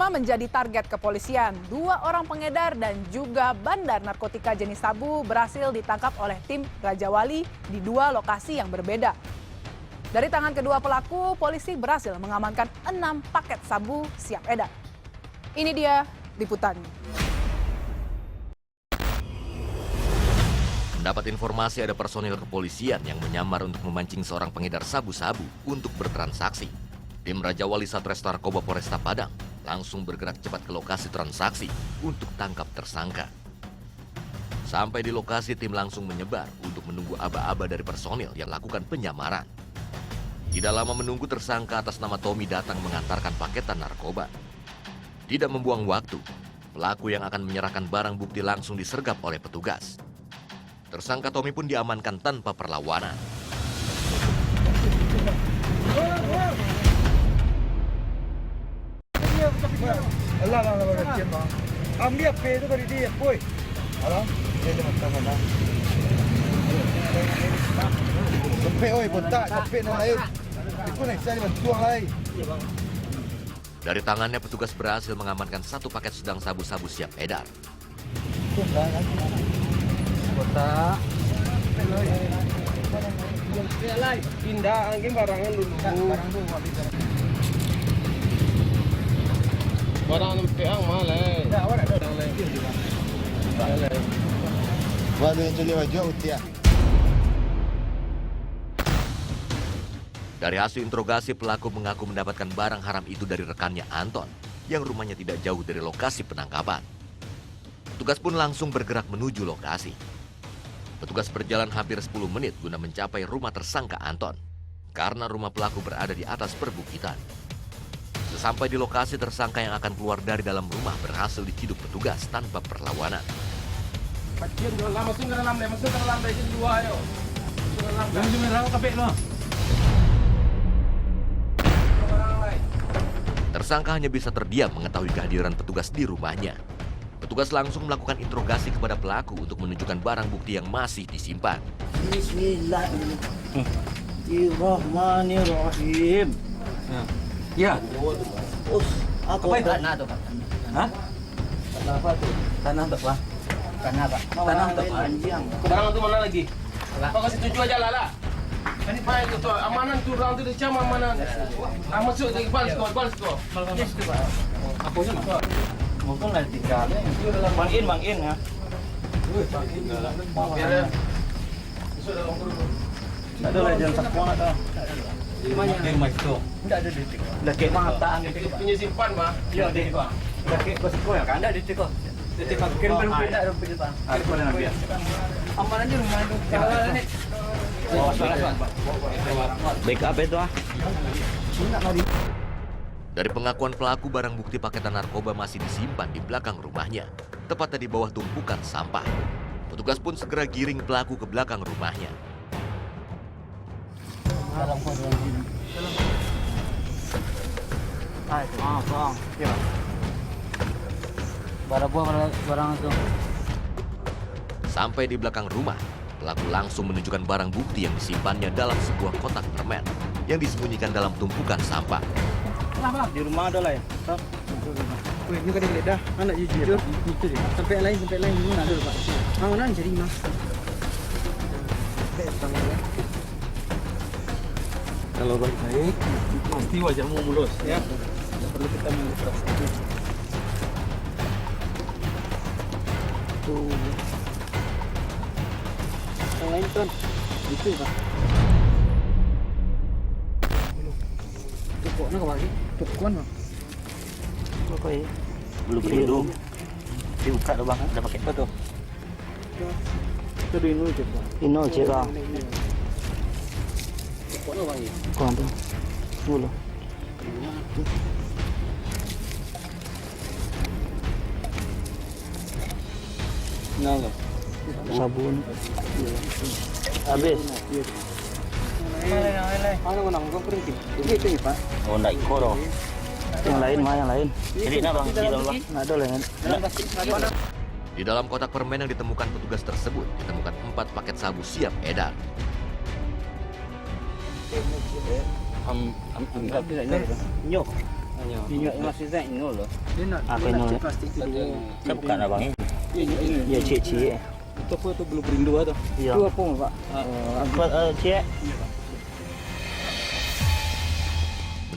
Semua menjadi target kepolisian. 2 orang pengedar dan juga bandar narkotika jenis sabu berhasil ditangkap oleh tim Raja Wali di 2 lokasi yang berbeda. Dari tangan kedua pelaku, polisi berhasil mengamankan 6 paket sabu siap edar. Ini dia liputannya. Mendapat informasi ada personil kepolisian yang menyamar untuk memancing seorang pengedar sabu-sabu untuk bertransaksi. Tim Raja Wali Satres Narkoba Polresta Padang langsung bergerak cepat ke lokasi transaksi untuk tangkap tersangka. Sampai di lokasi, tim langsung menyebar untuk menunggu aba-aba dari personil yang lakukan penyamaran. Tidak lama menunggu, tersangka atas nama Tommy datang mengantarkan paketan narkoba. Tidak membuang waktu, pelaku yang akan menyerahkan barang bukti langsung disergap oleh petugas. Tersangka Tommy pun diamankan tanpa perlawanan. Dari tangannya petugas berhasil mengamankan 1 paket sedang sabu-sabu siap edar. Pindah angin barangan dulu. Barang peang malai. Dari hasil interogasi, pelaku mengaku mendapatkan barang haram itu dari rekannya Anton, yang rumahnya tidak jauh dari lokasi penangkapan. Petugas pun langsung bergerak menuju lokasi. Petugas berjalan hampir 10 menit guna mencapai rumah tersangka Anton, karena rumah pelaku berada di atas perbukitan. Sesampai di lokasi, tersangka yang akan keluar dari dalam rumah berhasil diciduk petugas tanpa perlawanan. Tersangka hanya bisa terdiam mengetahui kehadiran petugas di rumahnya. Petugas langsung melakukan interogasi kepada pelaku untuk menunjukkan barang bukti yang masih disimpan. Bismillahirrahmanirrahim. Ya. Apa itu? Tanah tuh, Pak. Hah? Tanah apa tuh? Tanah untuk apa? Tanah, Pak. Tanah untuk apa? Panjang. Barang itu mana lagi? Kau kasih tunjuk aja lah. Ini pak itu tuh amanan tuh orang itu dicam amanan. Masuk di bal sko. Yes, tuh, Pak. Apa sih, Mas? Mungkin lah tinggal. Bang In ya. Biar ya. Masuk dalam kurung. Ada lah jalan sakuan atau? Di rumah itu. Enggak ada detik. Udah kayak mataan gitu. Punya simpan pak. Iya, detik, Pak. Udah kayak kosiko ya kan? Enggak detik kok. Detik Pak. Kirim pindah dong pindah, Pak. Aku dengan dia. Aman aja rumah itu. Kalau ini Backup itu ah. Dari pengakuan pelaku, barang bukti paketan narkoba masih disimpan di belakang rumahnya, tepatnya di bawah tumpukan sampah. Petugas pun segera giring pelaku ke belakang rumahnya. Bang. Iya. Barang itu. Sampai di belakang rumah, pelaku langsung menunjukkan barang bukti yang disimpannya dalam sebuah kotak permen yang disembunyikan dalam tumpukan sampah. Di rumah ada lah ya. Wih, ini kan digeledah. Anak jujur. Sampai lain mana ada, Pak. Mana jadi Mas? Kalau baik-baik, pasti wajahmu mulus ya. Tidak perlu kita mengikhlas. Tuh. Yang lain kan itu, Pak. Tukoknya kemana? Tukuan, Pak. Apa ya? Belum biru. Dibuka tuh Bang, ada pakai apa tuh? Itu di Inu aja, Pak. Ino aja Bang. Tukoknya Pak ya. Kurang tuh. Dulu. Nah, loh. Sabun. Habis. Mana menang kau berhenti? Itu Pak. Oh, enggak ikut dong. Yang lain mah yang lain. Jadi nah Bang, di dalam ada lah kan. Di dalam kotak permen yang ditemukan petugas tersebut, ditemukan 4 paket sabu siap edar. Nyok. Ingat maksudnya ini loh. Dia nak Apa dia nak ini? cek plastik tu dulu. Kan bukan abang ini. Ini. Ya cik. Itu apa tu belum berindu tu? Ya. Itu apa Pak? Cik.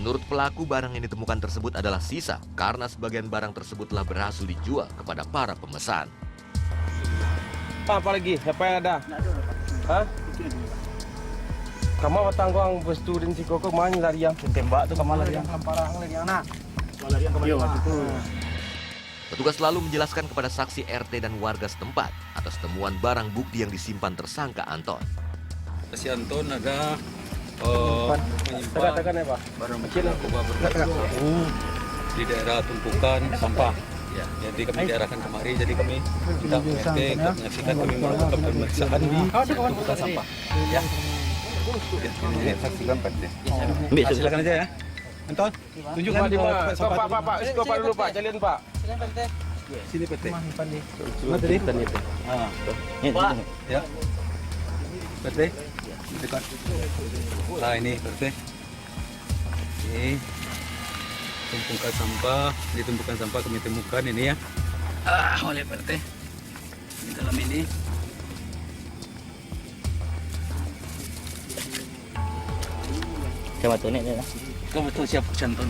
Menurut pelaku, barang yang ditemukan tersebut adalah sisa karena sebagian barang tersebut telah berhasil dijual kepada para pemesan. Apa lagi? Apa yang ada? Hah? Kamu watang kau bestu dan si koko main lari yang Tembak tu kamar lagi. Lamparang lagi anak. Petugas lalu menjelaskan kepada saksi RT dan warga setempat atas temuan barang bukti yang disimpan tersangka Anton. Si Anton ada menyimpan Katakan apa? barang bukti narkoba bersabu di daerah tumpukan sampah. Ya, jadi kami diarahkan kemari, jadi kami minta RT untuk menyaksikan kami melakukan pemeriksaan di tumpukan sampah. Ya. Ini saksikan Pak. Ambil Silakan aja ya. Anton, tunjukkan Pak, tempat sampah. Pak, skop dulu Pak, jalan Pak. Sini PT. Mana tadi? Ni. Ya. PT. Dekat. Nah, ini PT. Ini tumpukan sampah, di tumpukan sampah kami temukan ini ya. Oleh PT. Di dalam ini. Macam tu ni lah. Kau betul siap Anton.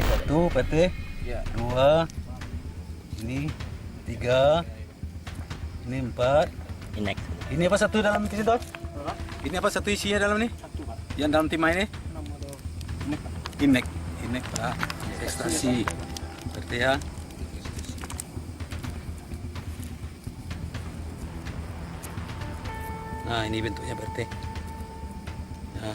Satu PT, dua, ini tiga, ini empat. Inek. Ini apa satu dalam sini tuh? Ini apa satu isinya dalam ini? Yang dalam timah ini? Inek Pak, ekstasi. Berarti ya. Nah ini bentuknya berarti. Nah.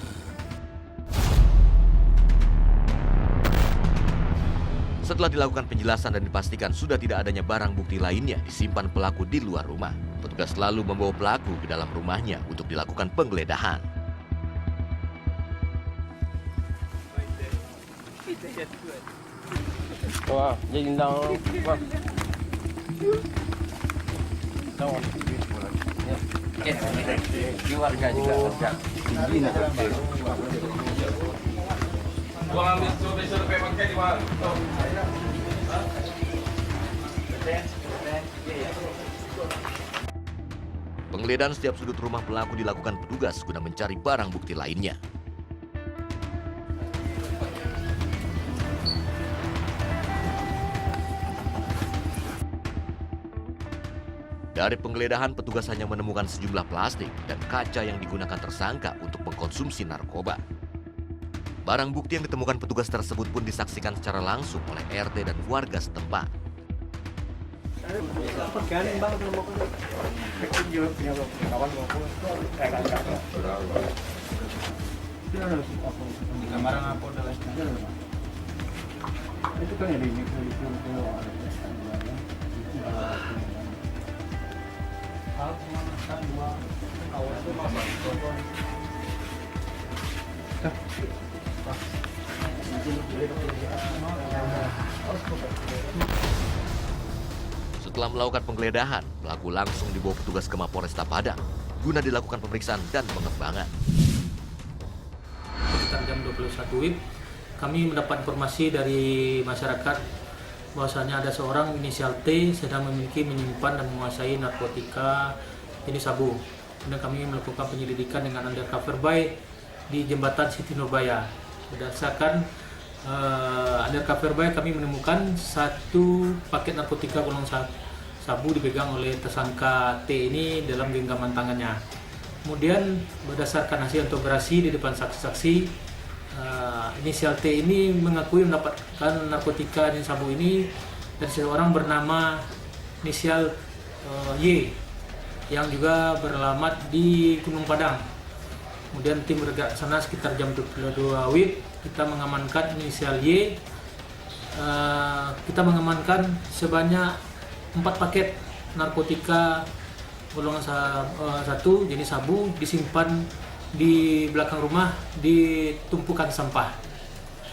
Setelah dilakukan penjelasan dan dipastikan sudah tidak adanya barang bukti lainnya disimpan pelaku di luar rumah, petugas lalu membawa pelaku ke dalam rumahnya untuk dilakukan penggeledahan. Wah, jadi ndang. Ini warga juga warga. Ini Gua ambil besok pakai di mana? Penggeledahan setiap sudut rumah pelaku dilakukan petugas guna mencari barang bukti lainnya. Dari penggeledahan, petugas hanya menemukan sejumlah plastik dan kaca yang digunakan tersangka untuk mengkonsumsi narkoba. Barang bukti yang ditemukan petugas tersebut pun disaksikan secara langsung oleh RT dan warga setempat. Setelah melakukan penggeledahan, pelaku langsung dibawa petugas ke Mapolresta Padang guna dilakukan pemeriksaan dan pengembangan. Sekitar jam 21 WIB, kami mendapat informasi dari masyarakat bahwasanya ada seorang inisial T sedang menyimpan dan menguasai narkotika jenis sabu. Kemudian kami melakukan penyelidikan dengan undercover by di jembatan Siti Nurbaya. Berdasarkan undercover by, kami menemukan satu paket narkotika golongan sabu dipegang oleh tersangka T ini dalam genggaman tangannya. Kemudian berdasarkan hasil integrasi di depan saksi-saksi, inisial T ini mengakui mendapatkan narkotika jenis sabu ini dari seseorang bernama inisial Y yang juga beralamat di Gunung Padang. Kemudian tim bergerak ke sana sekitar jam 22 WIB, kita mengamankan inisial Y. Kita mengamankan sebanyak 4 paket narkotika golongan 1 jenis sabu disimpan di belakang rumah di tumpukan sampah.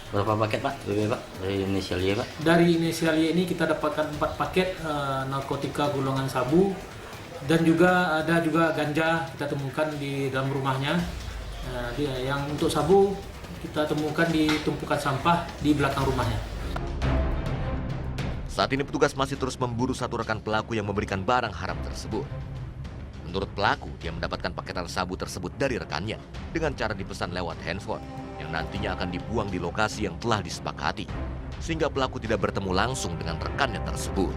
Berapa paket Pak? Pak dari inisial Y Pak? Dari inisial Y ini kita dapatkan 4 paket narkotika golongan sabu dan juga ada juga ganja kita temukan di dalam rumahnya. Yang untuk sabu kita temukan di tumpukan sampah di belakang rumahnya. Saat ini petugas masih terus memburu satu rekan pelaku yang memberikan barang haram tersebut. Menurut pelaku, dia mendapatkan paketan sabu tersebut dari rekannya dengan cara dipesan lewat handphone yang nantinya akan dibuang di lokasi yang telah disepakati, sehingga pelaku tidak bertemu langsung dengan rekannya tersebut.